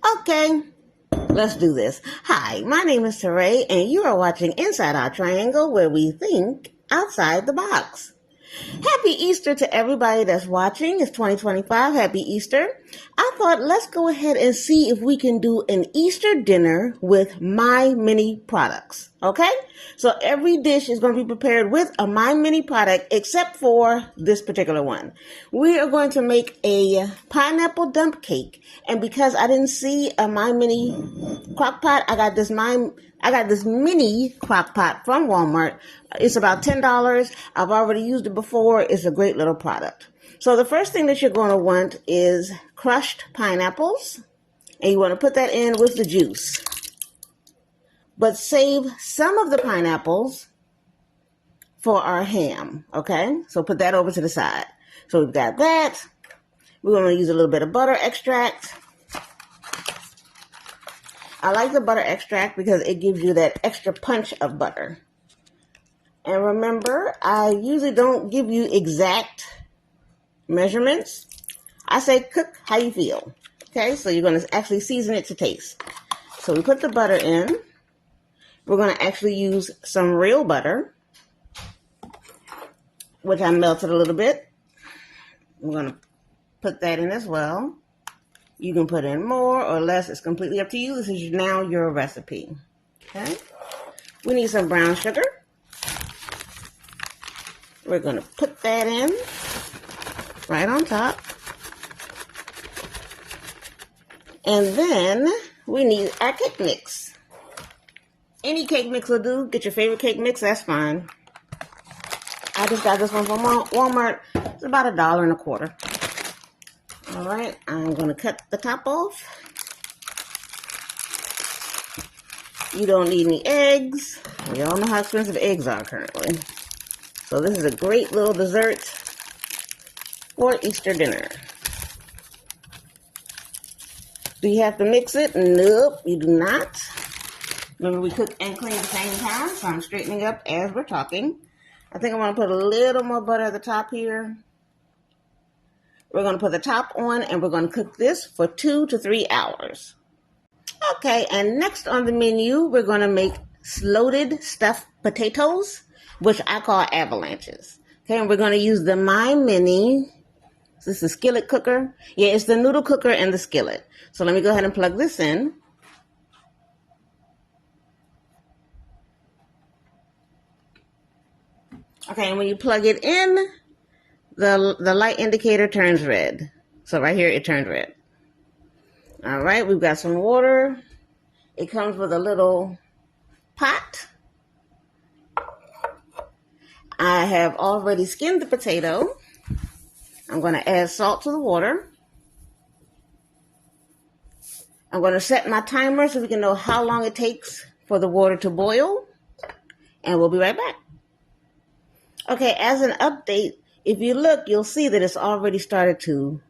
Okay, let's do this. Hi, my name is Teray, and you are watching Inside Our Triangle, where we think outside the box. Happy Easter to everybody that's watching. It's 2025. Happy Easter. I thought let's go ahead and see if we can do an Easter dinner with MyMINI products. Okay? So every dish is going to be prepared with a MyMINI product except for this particular one. We are going to make a pineapple dump cake. And because I didn't see a MyMINI crock pot, I got this mini crock pot from Walmart. It's about $10. I've already used it before. It's a great little product. So the first thing that you're going to want is crushed pineapples. And you want to put that in with the juice. But save some of the pineapples for our ham. Okay? So put that over to the side. So we've got that. We're going to use a little bit of butter extract. I like the butter extract because it gives you that extra punch of butter. And remember, I usually don't give you exact measurements. I say cook how you feel. Okay, so you're going to actually season it to taste. So we put the butter in. We're going to actually use some real butter, which I melted a little bit. We're going to put that in as well. You can put in more or less. It's completely up to you. This is now your recipe. Okay. We need some brown sugar. We're going to put that in right on top. And then we need our cake mix. Any cake mix will do. Get your favorite cake mix. That's fine. I just got this one from Walmart. It's about $1.25. All right, I'm going to cut the top off. You don't need any eggs. We all know how expensive eggs are currently. So this is a great little dessert for Easter dinner. Do you have to mix it? Nope, you do not. Remember, we cook and clean at the same time, so I'm straightening up as we're talking. I think I'm going to put a little more butter at the top here. We're going to put the top on and we're going to cook this for 2 to 3 hours. Okay, and next on the menu, we're going to make loaded stuffed potatoes, which I call avalanches. Okay, and we're going to use the MyMINI. This is the skillet cooker. Yeah, it's the noodle cooker and the skillet. So let me go ahead and plug this in. Okay, and when you plug it in, the light indicator turns red. So right here, it turned red. All right, we've got some water. It comes with a little pot. I have already skinned the potato. I'm going to add salt to the water. I'm going to set my timer so we can know how long it takes for the water to boil. And we'll be right back. Okay, as an update, if you look, you'll see that it's already started to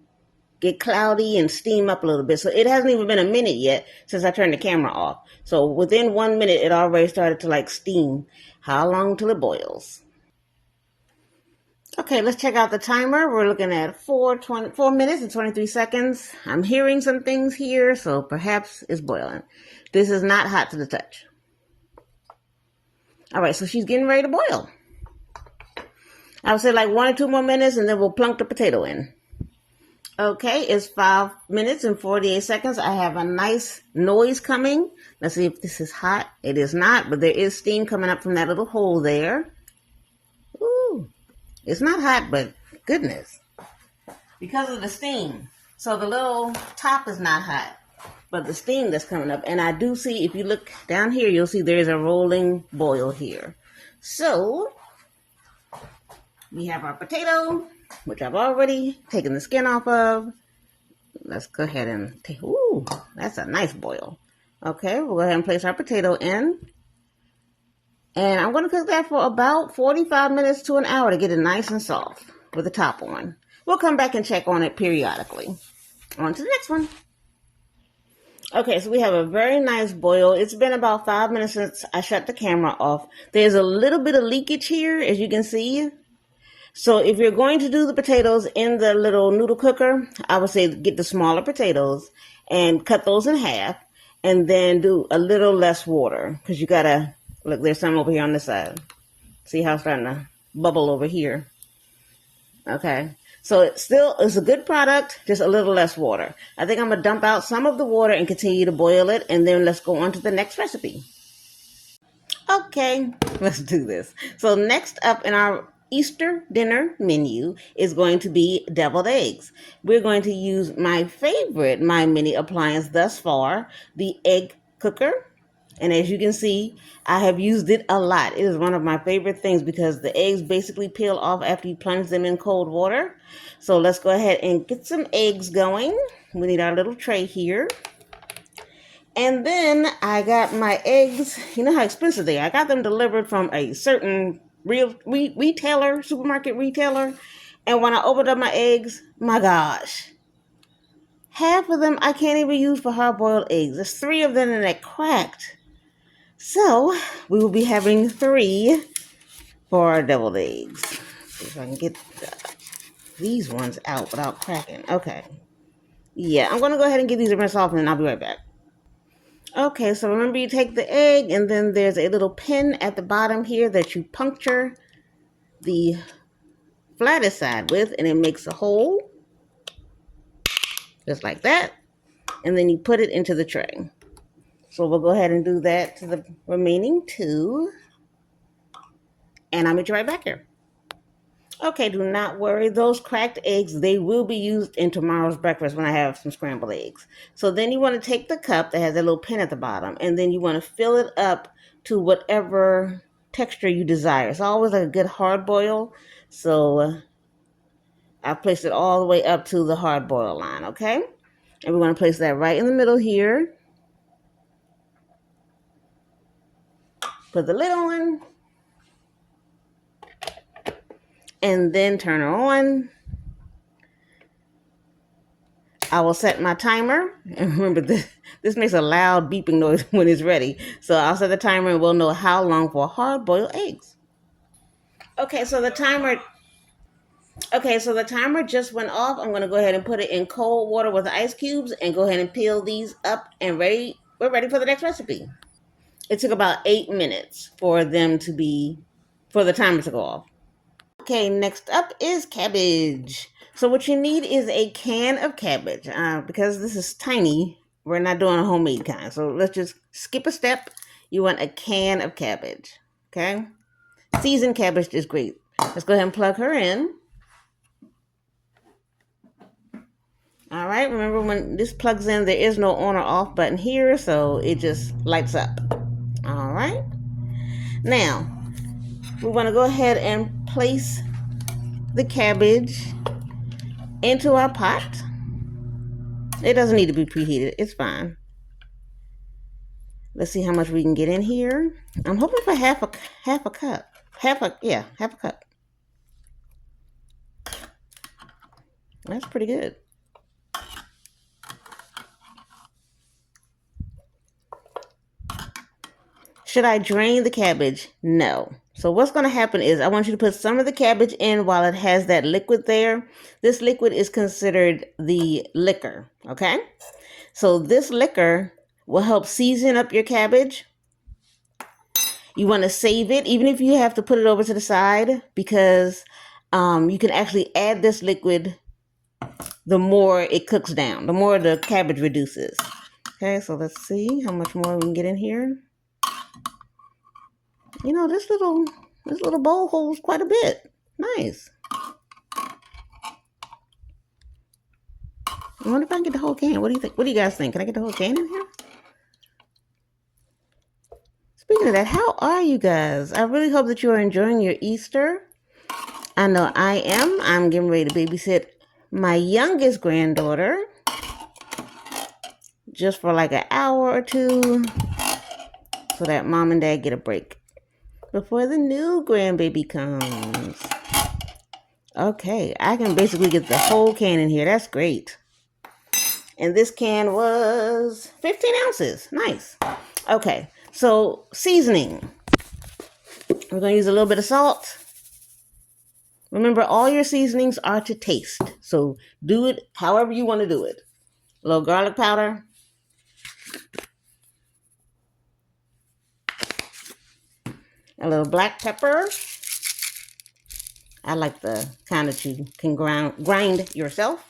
get cloudy and steam up a little bit. So it hasn't even been a minute yet since I turned the camera off. So within 1 minute, it already started to steam. How long till it boils? Okay, let's check out the timer. We're looking at 4 minutes and 23 seconds. I'm hearing some things here, so perhaps it's boiling. This is not hot to the touch. All right, so she's getting ready to boil. I would say 1 or 2 more minutes and then we'll plunk the potato in. Okay, it's 5 minutes and 48 seconds. I have a nice noise coming. Let's see if this is hot. It is not, but there is steam coming up from that little hole there. Ooh, it's not hot, but goodness. Because of the steam. So the little top is not hot, but the steam that's coming up. And I do see, if you look down here, you'll see there's a rolling boil here. So we have our potato, which I've already taken the skin off of. Let's go ahead and take, ooh, that's a nice boil. Okay, we'll go ahead and place our potato in. And I'm going to cook that for about 45 minutes to an hour to get it nice and soft with the top on. We'll come back and check on it periodically. On to the next one. Okay, so we have a very nice boil. It's been about 5 minutes since I shut the camera off. There's a little bit of leakage here, as you can see. So if you're going to do the potatoes in the little noodle cooker, I would say get the smaller potatoes and cut those in half, and then do a little less water, because you gotta, look, there's some over here on this side. See how it's starting to bubble over here? Okay. So it's a good product, just a little less water. I think I'm going to dump out some of the water and continue to boil it, and then let's go on to the next recipe. Okay, let's do this. So next up in our Easter dinner menu is going to be deviled eggs. We're going to use my favorite MyMINI appliance thus far, the egg cooker. And as you can see, I have used it a lot. It is one of my favorite things because the eggs basically peel off after you plunge them in cold water. So let's go ahead and get some eggs going. We need our little tray here. And then I got my eggs. You know how expensive they are. I got them delivered from a certain retailer, supermarket retailer. And when I opened up my eggs, my gosh, half of them I can't even use for hard-boiled eggs. There's 3 of them and they cracked. So we will be having 3 for our deviled eggs. See if I can get these ones out without cracking. Okay. Yeah, I'm going to go ahead and get these rinsed off and I'll be right back. Okay, so remember you take the egg and then there's a little pin at the bottom here that you puncture the flattest side with, and it makes a hole. Just like that. And then you put it into the tray. So we'll go ahead and do that to the remaining 2. And I'll meet you right back here. Okay, do not worry. Those cracked eggs, they will be used in tomorrow's breakfast when I have some scrambled eggs. So then you want to take the cup that has a little pin at the bottom, and then you want to fill it up to whatever texture you desire. It's always like a good hard boil. So I've placed it all the way up to the hard boil line, okay? And we want to place that right in the middle here. Put the lid on. And then turn her on. I will set my timer. And remember, this makes a loud beeping noise when it's ready. So I'll set the timer and we'll know how long for hard-boiled eggs. Okay, so the timer just went off. I'm going to go ahead and put it in cold water with ice cubes and go ahead and peel these up and we're ready for the next recipe. It took about 8 minutes for the timer to go off. Okay, next up is cabbage. So what you need is a can of cabbage. Because this is tiny, we're not doing a homemade kind. So let's just skip a step. You want a can of cabbage. Okay? Seasoned cabbage is great. Let's go ahead and plug her in. All right, remember when this plugs in, there is no on or off button here, so it just lights up. All right. Now, we want to go ahead and place the cabbage into our pot. It doesn't need to be preheated. It's fine. Let's see how much we can get in here. I'm hoping for half a cup. Half a cup. That's pretty good. Should I drain the cabbage? No. So what's going to happen is I want you to put some of the cabbage in while it has that liquid there. This liquid is considered the liquor, okay? So this liquor will help season up your cabbage. You want to save it, even if you have to put it over to the side, because you can actually add this liquid the more it cooks down, the more the cabbage reduces. Okay, so let's see how much more we can get in here. You know, this little bowl holds quite a bit. Nice. I wonder if I can get the whole can. What do you think? What do you guys think? Can I get the whole can in here? Speaking of that, how are you guys? I really hope that you are enjoying your Easter. I know I am. I'm getting ready to babysit my youngest granddaughter just for like an hour or 2 so that mom and dad get a break before the new grandbaby comes. Okay, I can basically get the whole can in here. That's great. And this can was 15 ounces. Nice. Okay, so seasoning. We're going to use a little bit of salt. Remember, all your seasonings are to taste. So do it however you want to do it. A little garlic powder. A little black pepper. I like the kind that you can grind yourself.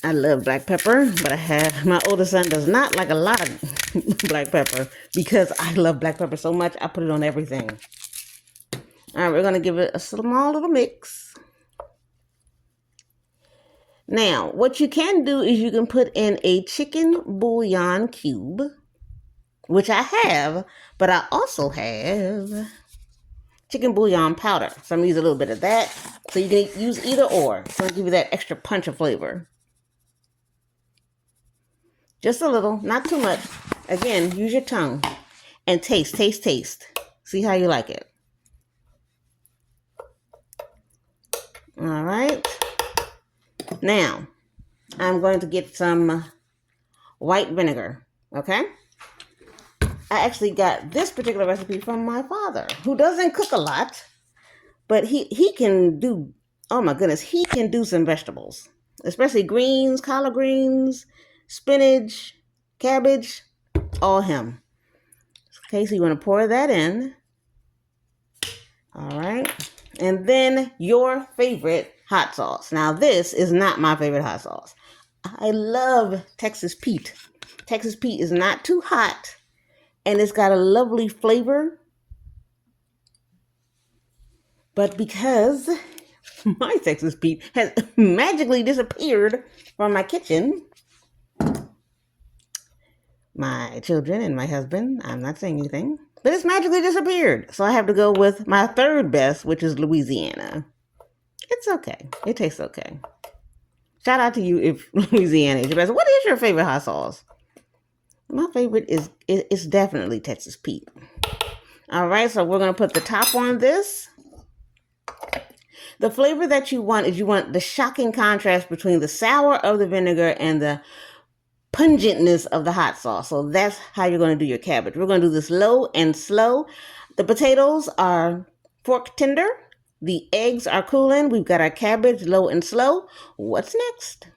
I love black pepper, but my oldest son does not like a lot of black pepper because I love black pepper so much, I put it on everything. All right, we're going to give it a small little mix. Now, what you can do is you can put in a chicken bouillon cube, which I have, but I also have chicken bouillon powder. So I'm going to use a little bit of that. So you can use either or. It's going to give you that extra punch of flavor. Just a little, not too much. Again, use your tongue and taste. See how you like it. All right. Now, I'm going to get some white vinegar, okay? I actually got this particular recipe from my father, who doesn't cook a lot, but he can do, oh my goodness, he can do some vegetables, especially greens, collard greens, spinach, cabbage, all him. Okay, so you want to pour that in. All right. And then your favorite hot sauce. Now, this is not my favorite hot sauce. I love Texas Pete. Texas Pete is not too hot, and it's got a lovely flavor. But because my Texas Pete has magically disappeared from my kitchen, my children and my husband, I'm not saying anything, but it's magically disappeared. So I have to go with my third best, which is Louisiana. It's okay. It tastes okay. Shout out to you if Louisiana is your best. What is your favorite hot sauce? My favorite is definitely Texas Pete. All right, so we're going to put the top on this. The flavor that you want is you want the shocking contrast between the sour of the vinegar and the pungentness of the hot sauce. So that's how you're going to do your cabbage. We're going to do this low and slow. The potatoes are fork tender. The eggs are cooling. We've got our cabbage low and slow. What's next?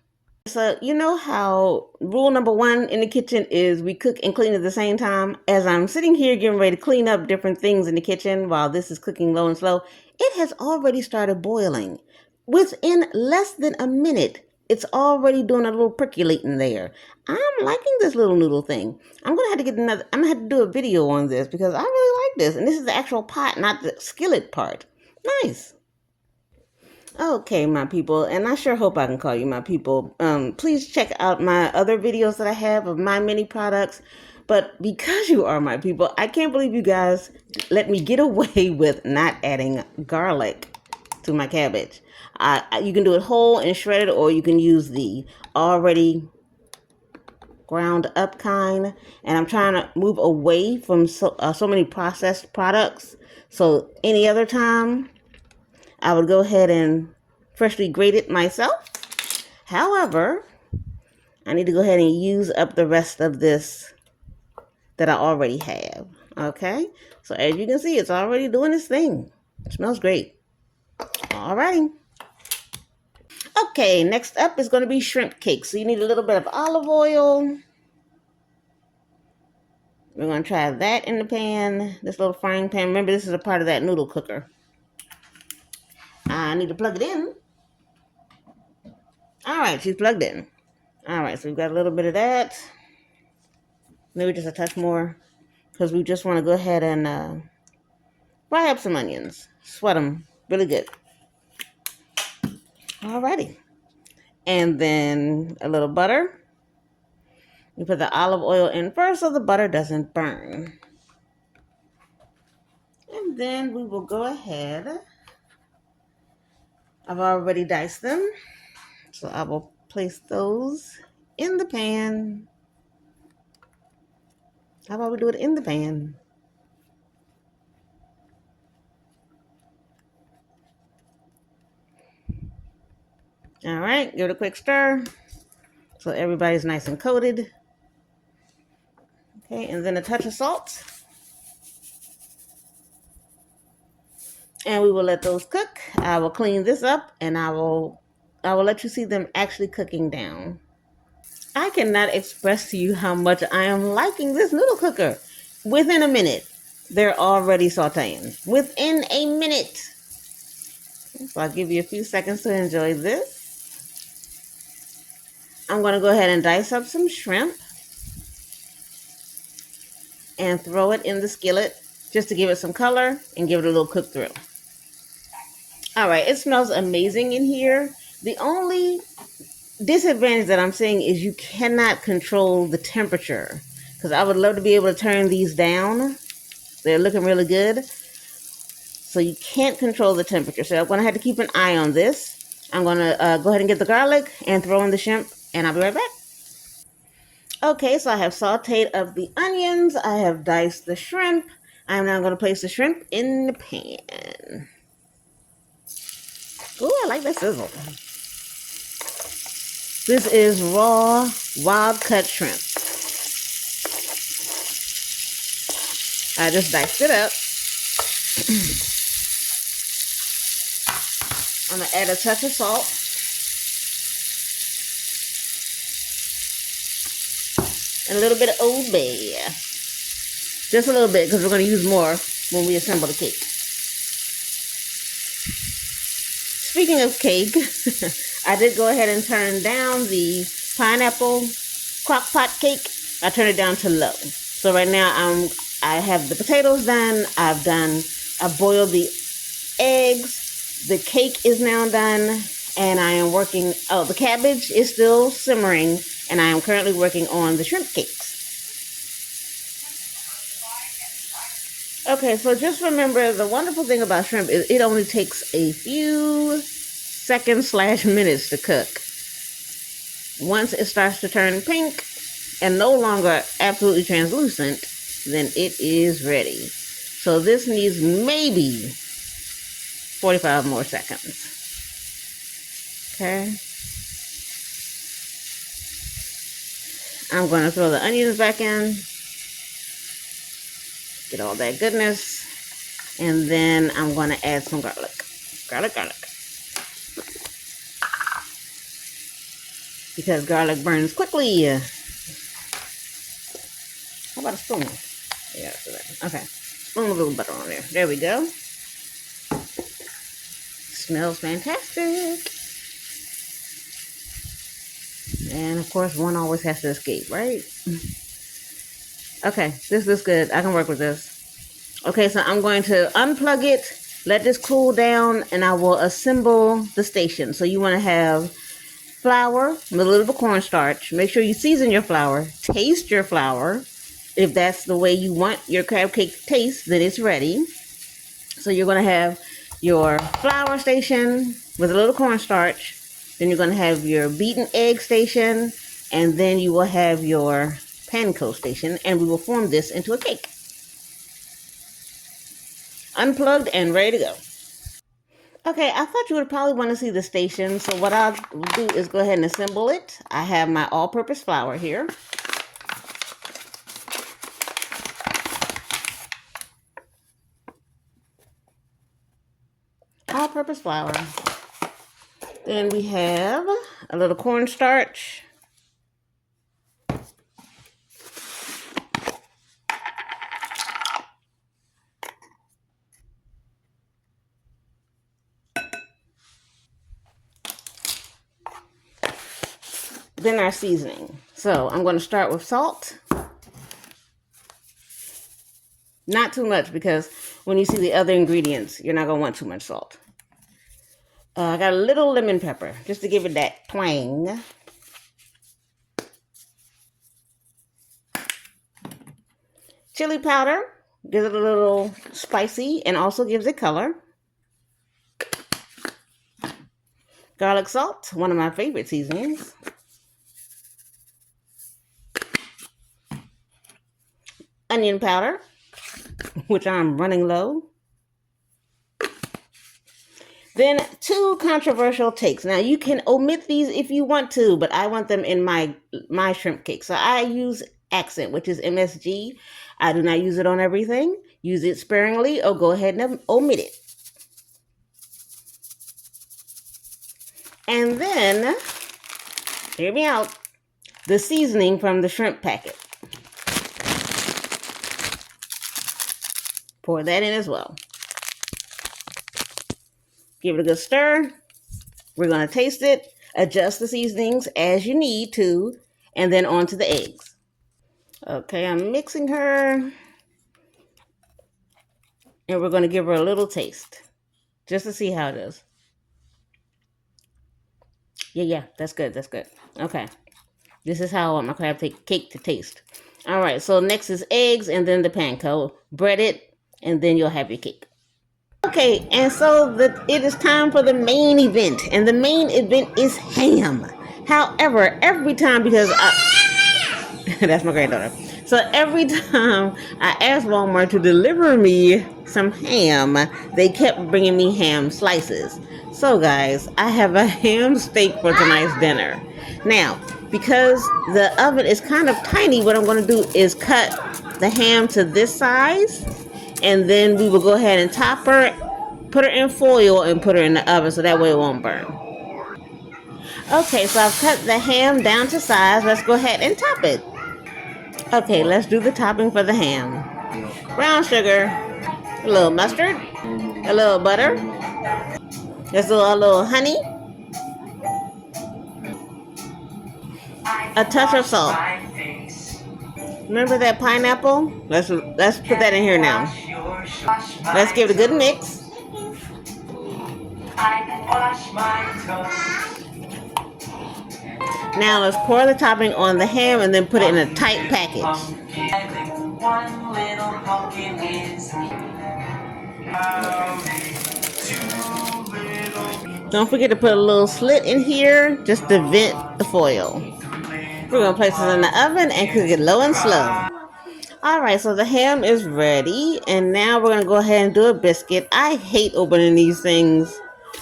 So you know how rule number 1 in the kitchen is we cook and clean at the same time? As I'm sitting here getting ready to clean up different things in the kitchen while this is cooking low and slow, it has already started boiling. Within less than a minute, it's already doing a little percolating there. I'm liking this little noodle thing. I'm going to have to do a video on this because I really like this. And this is the actual pot, not the skillet part. Nice. Okay, my people, and I sure hope I can call you my people. Please check out my other videos that I have of MyMINI products. But because you are my people, I can't believe you guys let me get away with not adding garlic to my cabbage. You can do it whole and shredded, or you can use the already ground up kind. And I'm trying to move away from so many processed products. So any other time, I would go ahead and freshly grate it myself. However, I need to go ahead and use up the rest of this that I already have. Okay, so as you can see, it's already doing its thing. It smells great. Alrighty. Okay, next up is going to be shrimp cake. So you need a little bit of olive oil. We're going to try that in the pan, this little frying pan. Remember, this is a part of that noodle cooker. I need to plug it in. All right, she's plugged in. All right, so we've got a little bit of that. Maybe just a touch more because we just want to go ahead and fry up some onions. Sweat them really good. Alrighty. And then a little butter. We put the olive oil in first so the butter doesn't burn. And then we will go ahead. I've already diced them. So I will place those in the pan. How about we do it in the pan? All right, give it a quick stir so everybody's nice and coated. Okay, and then a touch of salt. And we will let those cook. I will clean this up and I will let you see them actually cooking down. I cannot express to you how much I am liking this noodle cooker. Within a minute, they're already sauteing. Within a minute. So I'll give you a few seconds to enjoy this. I'm going to go ahead and dice up some shrimp and throw it in the skillet just to give it some color and give it a little cook through. All right, it smells amazing in here. The only disadvantage that I'm seeing is you cannot control the temperature, because I would love to be able to turn these down. They're looking really good. So you can't control the temperature. So I'm going to have to keep an eye on this. I'm going to go ahead and get the garlic and throw in the shrimp, and I'll be right back. Okay, so I have sauteed up the onions. I have diced the shrimp. I'm now going to place the shrimp in the pan. Ooh, I like that sizzle. This is raw, wild-cut shrimp. I just diced it up. I'm going to add a touch of salt. And a little bit of Old Bay. Just a little bit, because we're going to use more when we assemble the cake. Speaking of cake, I did go ahead and turn down the pineapple crock pot cake. I turned it down to low. So right now I have the potatoes done. I've boiled the eggs. The cake is now done. And I am working, the cabbage is still simmering. And I am currently working on the shrimp cakes. Okay, so just remember, the wonderful thing about shrimp is it only takes a few seconds / minutes to cook. Once it starts to turn pink and no longer absolutely translucent, then it is ready. So this needs maybe 45 more seconds. Okay. I'm going to throw the onions back in. Get all that goodness. And then I'm going to add some garlic. Garlic. Because garlic burns quickly. How about a spoon? Yeah, okay. Spoon a little butter on there. There we go. Smells fantastic. And of course, one always has to escape, right? Okay, this is good. I can work with this. Okay, so I'm going to unplug it, let this cool down, and I will assemble the station. So you want to have flour with a little bit of cornstarch. Make sure you season your flour. Taste your flour. If that's the way you want your crab cake to taste, then it's ready. So you're going to have your flour station with a little cornstarch. Then you're going to have your beaten egg station. And then you will have your panko station. And we will form this into a cake. Unplugged and ready to go. Okay, I thought you would probably want to see the station. So what I'll do is go ahead and assemble it. I have my all-purpose flour here. All-purpose flour. Then we have a little cornstarch. Then our seasoning. So I'm going to start with salt. Not too much, because when you see the other ingredients, you're not going to want too much salt. I got a little lemon pepper, just to give it that twang. Chili powder, gives it a little spicy and also gives it color. Garlic salt, one of my favorite seasonings. Onion powder, which I'm running low. Then 2 controversial takes. Now you can omit these if you want to, but I want them in my shrimp cake. So I use accent, which is MSG. I do not use it on everything. Use it sparingly or go ahead and omit it. And then, hear me out, the seasoning from the shrimp packet. Pour that in as well. Give it a good stir. We're going to taste it, adjust the seasonings as you need to, and then on to the eggs. Okay, I'm mixing her. And we're going to give her a little taste, just to see how it is. Yeah, that's good, that's good. Okay, this is how I want my crab cake to taste. All right, so next is eggs and then the panko. Bread it, and then you'll have your cake. Okay, and so it is time for the main event, and the main event is ham. However, every time, because that's my granddaughter. So every time I asked Walmart to deliver me some ham, they kept bringing me ham slices. So guys, I have a ham steak for tonight's dinner. Now, because the oven is kind of tiny, what I'm going to do is cut the ham to this size, and then we will go ahead and top her, put her in foil, and put her in the oven so that way it won't burn. Okay, so I've cut the ham down to size. Let's go ahead and top it. Okay, let's do the topping for the ham. Brown sugar, a little mustard, a little butter, just a little honey, a touch of salt. Remember that pineapple? Let's put that in here now. Let's give it a good mix. Now let's pour the topping on the ham and then put it in a tight package. Don't forget to put a little slit in here just to vent the foil. We're going to place this in the oven and cook it low and slow. Alright, so the ham is ready, and now we're going to go ahead and do a biscuit. I hate opening these things,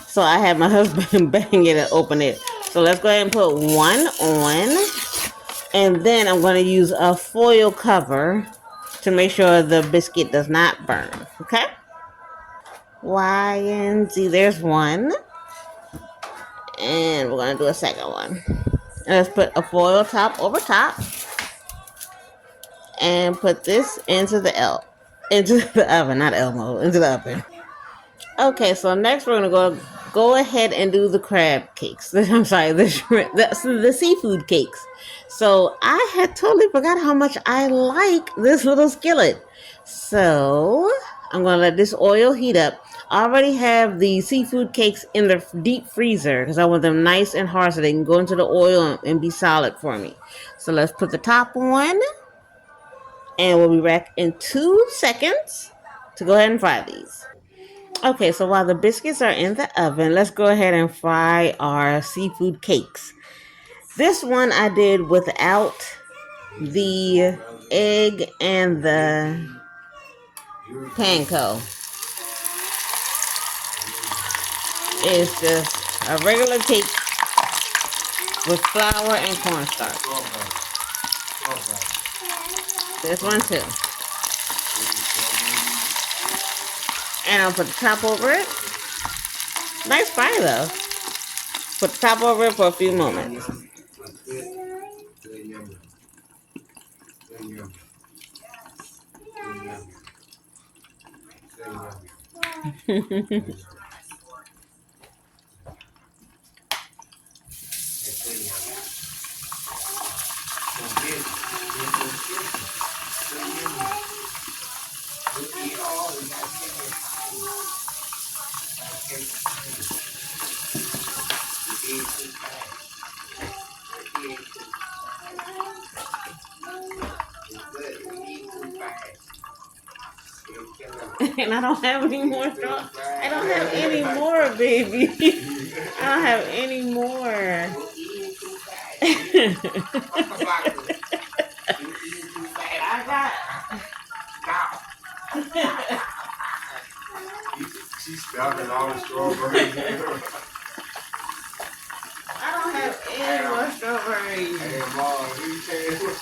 so I have my husband bang it and open it. So let's go ahead and put one on, and then I'm going to use a foil cover to make sure the biscuit does not burn, okay? Y and Z, there's one, and we're going to do a second one. And let's put a foil top over top. And put this into the oven, not Elmo, into the oven. Okay, so next we're gonna go ahead and do the crab cakes. I'm sorry, the seafood cakes. So I had totally forgot how much I like this little skillet. So I'm gonna let this oil heat up. I already have the seafood cakes in the deep freezer because I want them nice and hard so they can go into the oil and be solid for me. So let's put the top on. And we'll be back in 2 seconds to go ahead and fry these. Okay, so while the biscuits are in the oven, let's go ahead and fry our seafood cakes. This one I did without the egg and the panko. It's just a regular cake with flour and cornstarch. This one too. And I'll put the top over it. Nice fry though. Put the top over it for a few moments. And I don't have any more straw. I don't have any more, baby. I don't have any more. I got. She's stuffing all the strawberries. I don't have any more strawberries. Hey, Mom, you can't. Look,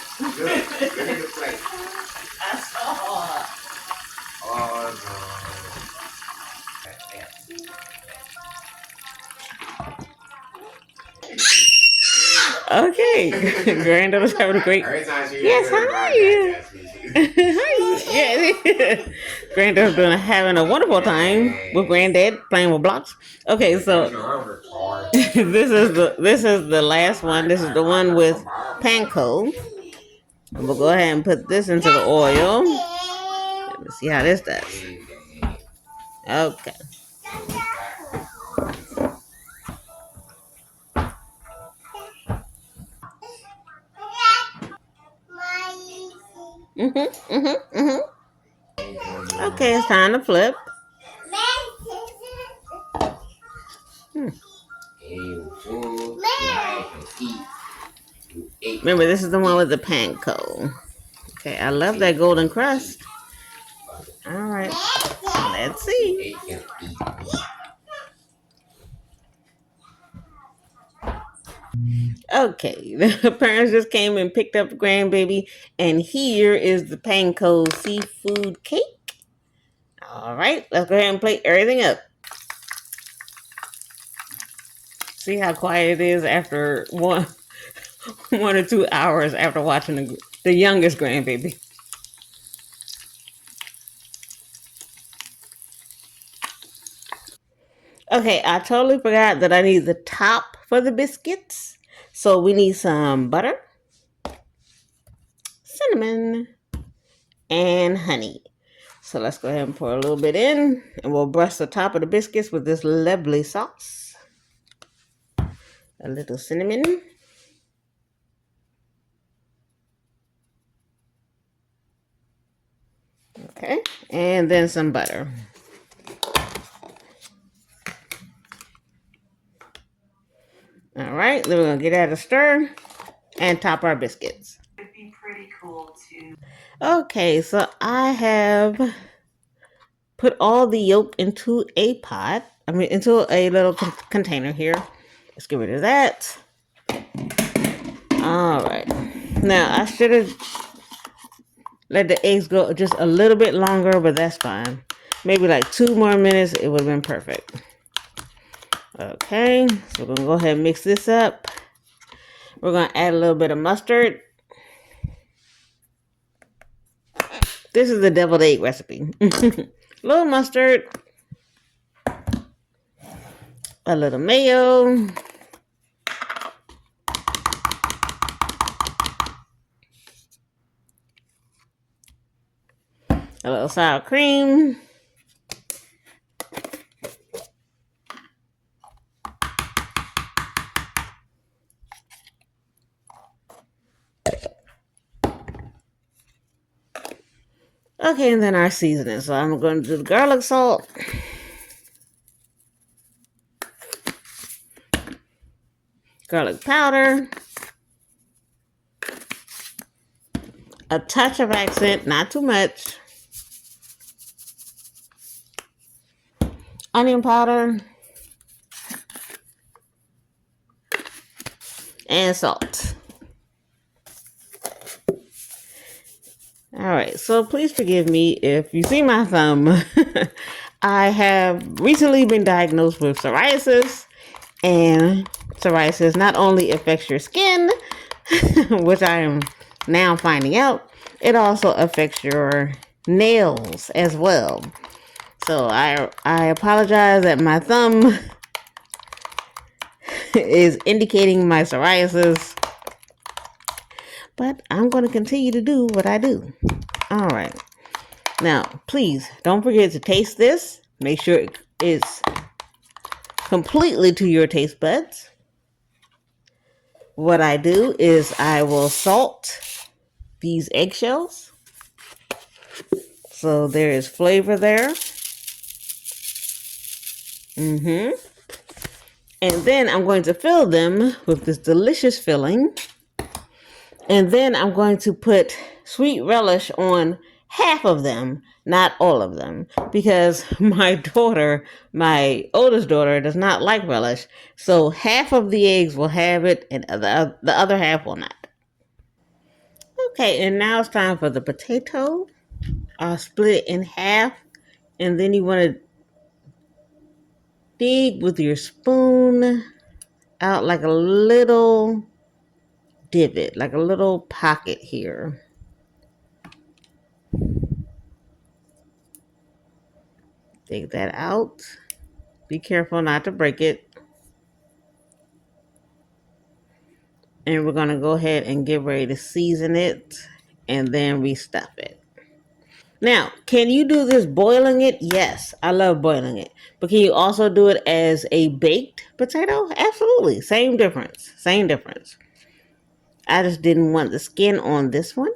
give me the plate. I saw. Oh, no. Okay, granddaughter's having a great. Yes, hi. Hi. Yeah, granddaughter's having a wonderful time with granddad playing with blocks. Okay, so this is the last one. This is the one with panko. And we'll go ahead and put this into the oil. Let's see how this does. Okay. Okay, it's time to flip. Hmm. Remember, this is the one with the panko. Okay, I love that golden crust. All right, let's see. Okay, the parents just came and picked up the grandbaby, and here is the panko seafood cake. All right, let's go ahead and plate everything up. See how quiet it is after one 1 or 2 hours after watching the youngest grandbaby. Okay, I totally forgot that I need the top for the biscuits. So we need some butter, cinnamon, and honey. So let's go ahead and pour a little bit in, and we'll brush the top of the biscuits with this lovely sauce. A little cinnamon. Okay, and then some butter. All right, then we're gonna get that a stir and top our biscuits. It'd be pretty cool too. Okay, so I have put all the yolk into a pot. Into a little container here. Let's get rid of that. All right. Now, I should have let the eggs go just a little bit longer, but that's fine. Maybe like 2 more minutes, it would have been perfect. Okay, so we're going to go ahead and mix this up. We're going to add a little bit of mustard. This is the deviled egg recipe. A little mustard. A little mayo. A little sour cream. Okay, and then our seasoning. So I'm going to do the garlic salt. Garlic powder. A touch of accent, not too much. Onion powder. And salt. All right, so please forgive me if you see my thumb. I have recently been diagnosed with psoriasis, and psoriasis not only affects your skin, which I am now finding out, it also affects your nails as well. So I apologize that my thumb is indicating my psoriasis, but I'm going to continue to do what I do. All right. Now, please don't forget to taste this. Make sure it's completely to your taste buds. What I do is I will salt these eggshells. So there is flavor there. And then I'm going to fill them with this delicious filling. And then I'm going to put sweet relish on half of them, not all of them, because my oldest daughter, does not like relish. So half of the eggs will have it, and the other half will not. Okay, and now it's time for the potato. I'll split it in half, and then you want to dig with your spoon out like a little divot, like a little pocket here. Take that out. Be careful not to break it. And we're going to go ahead and get ready to season it and then restuff it. Now, can you do this boiling it? Yes, I love boiling it. But can you also do it as a baked potato? Absolutely. Same difference. Same difference. I just didn't want the skin on this one.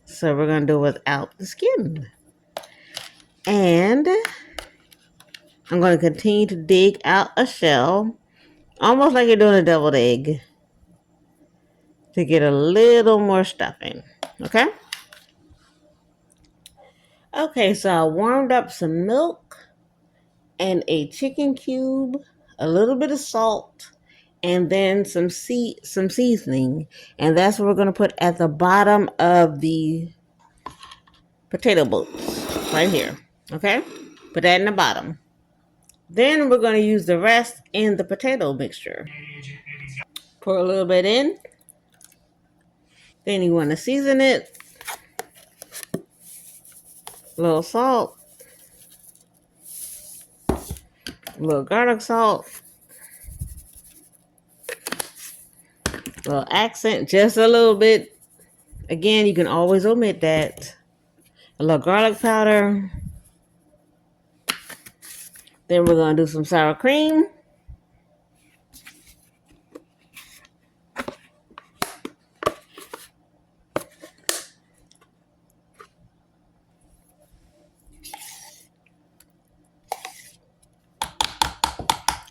So we're going to do it without the skin. And I'm going to continue to dig out a shell, almost like you're doing a deviled egg, to get a little more stuffing. Okay? Okay, so I warmed up some milk and a chicken cube, a little bit of salt, and then some seasoning. And that's what we're going to put at the bottom of the potato bolts, right here. Okay? Put that in the bottom. Then we're going to use the rest in the potato mixture. Pour a little bit in. Then you want to season it. A little salt. A little garlic salt. A little accent, just a little bit. Again, you can always omit that. A little garlic powder. Then we're going to do some sour cream.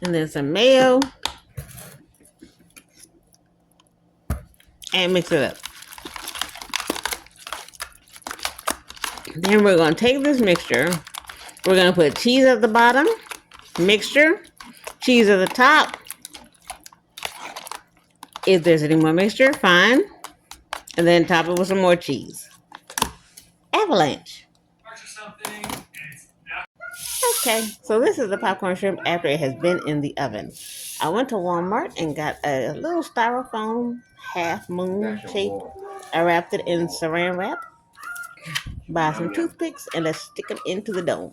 And then some mayo. And mix it up. Then we're going to take this mixture. We're going to put cheese at the bottom. Mixture. Cheese at the top. If there's any more mixture, fine. And then top it with some more cheese. Avalanche. Okay, so this is the popcorn shrimp after it has been in the oven. I went to Walmart and got a little styrofoam half moon shape. I wrapped it in saran wrap. Buy some toothpicks and let's stick them into the dome.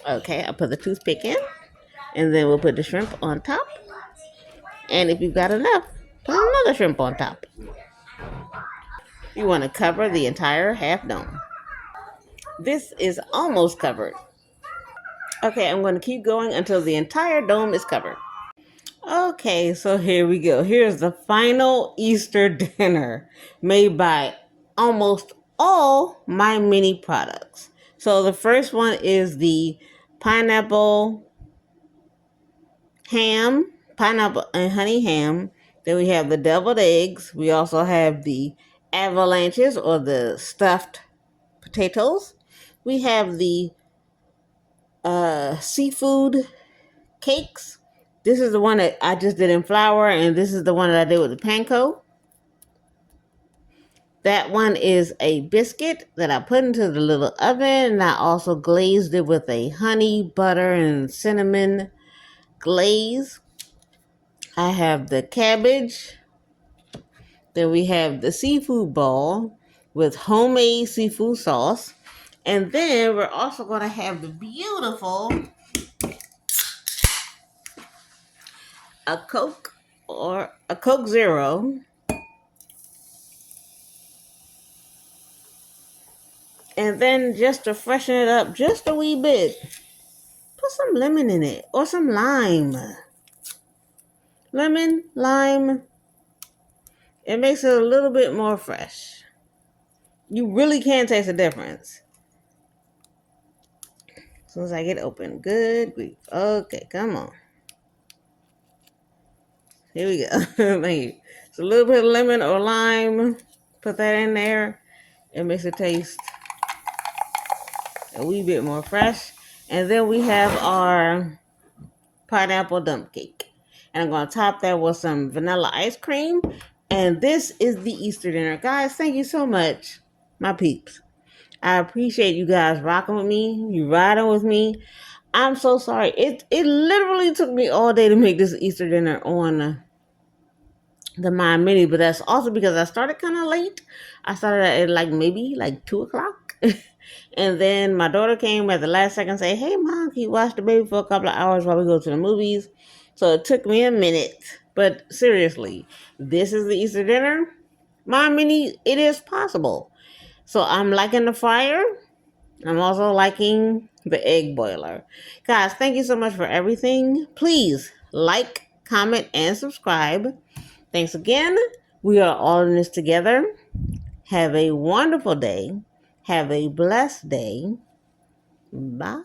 Okay, I'll put the toothpick in. And then we'll put the shrimp on top. And if you've got enough, put another shrimp on top. You want to cover the entire half dome. This is almost covered. Okay, I'm going to keep going until the entire dome is covered. Okay, so here we go. Here's the final Easter dinner made by almost all MyMINI products. So the first one is the pineapple ham, pineapple and honey ham. Then we have the deviled eggs. We also have the avalanches or the stuffed potatoes. We have the seafood cakes. This is the one that I just did in flour, and this is the one that I did with the panko. That one is a biscuit that I put into the little oven, and I also glazed it with a honey, butter, and cinnamon glaze. I have the cabbage. Then we have the seafood ball with homemade seafood sauce. And then we're also going to have the beautiful a Coke or a Coke Zero. And then just to freshen it up just a wee bit, put some lemon in it or some lime. Lemon, lime, it makes it a little bit more fresh. You really can taste the difference. As soon as I get open. Good grief. Okay, come on. Here we go. Thank you. So a little bit of lemon or lime. Put that in there. It makes it taste a wee bit more fresh. And then we have our pineapple dump cake. And I'm going to top that with some vanilla ice cream. And this is the Easter dinner. Guys, thank you so much, my peeps. I appreciate you guys rocking with me. You riding with me. I'm so sorry. It literally took me all day to make this Easter dinner on the MyMINI, but that's also because I started kind of late. I started at like maybe like 2 o'clock. And then my daughter came at the last second and say, "Hey mom, can you watch the baby for a couple of hours while we go to the movies?" So it took me a minute. But seriously, this is the Easter dinner. MyMINI, it is possible. So I'm liking the fryer. I'm also liking the egg boiler. Guys, thank you so much for everything. Please like, comment, and subscribe. Thanks again. We are all in this together. Have a wonderful day. Have a blessed day. Bye.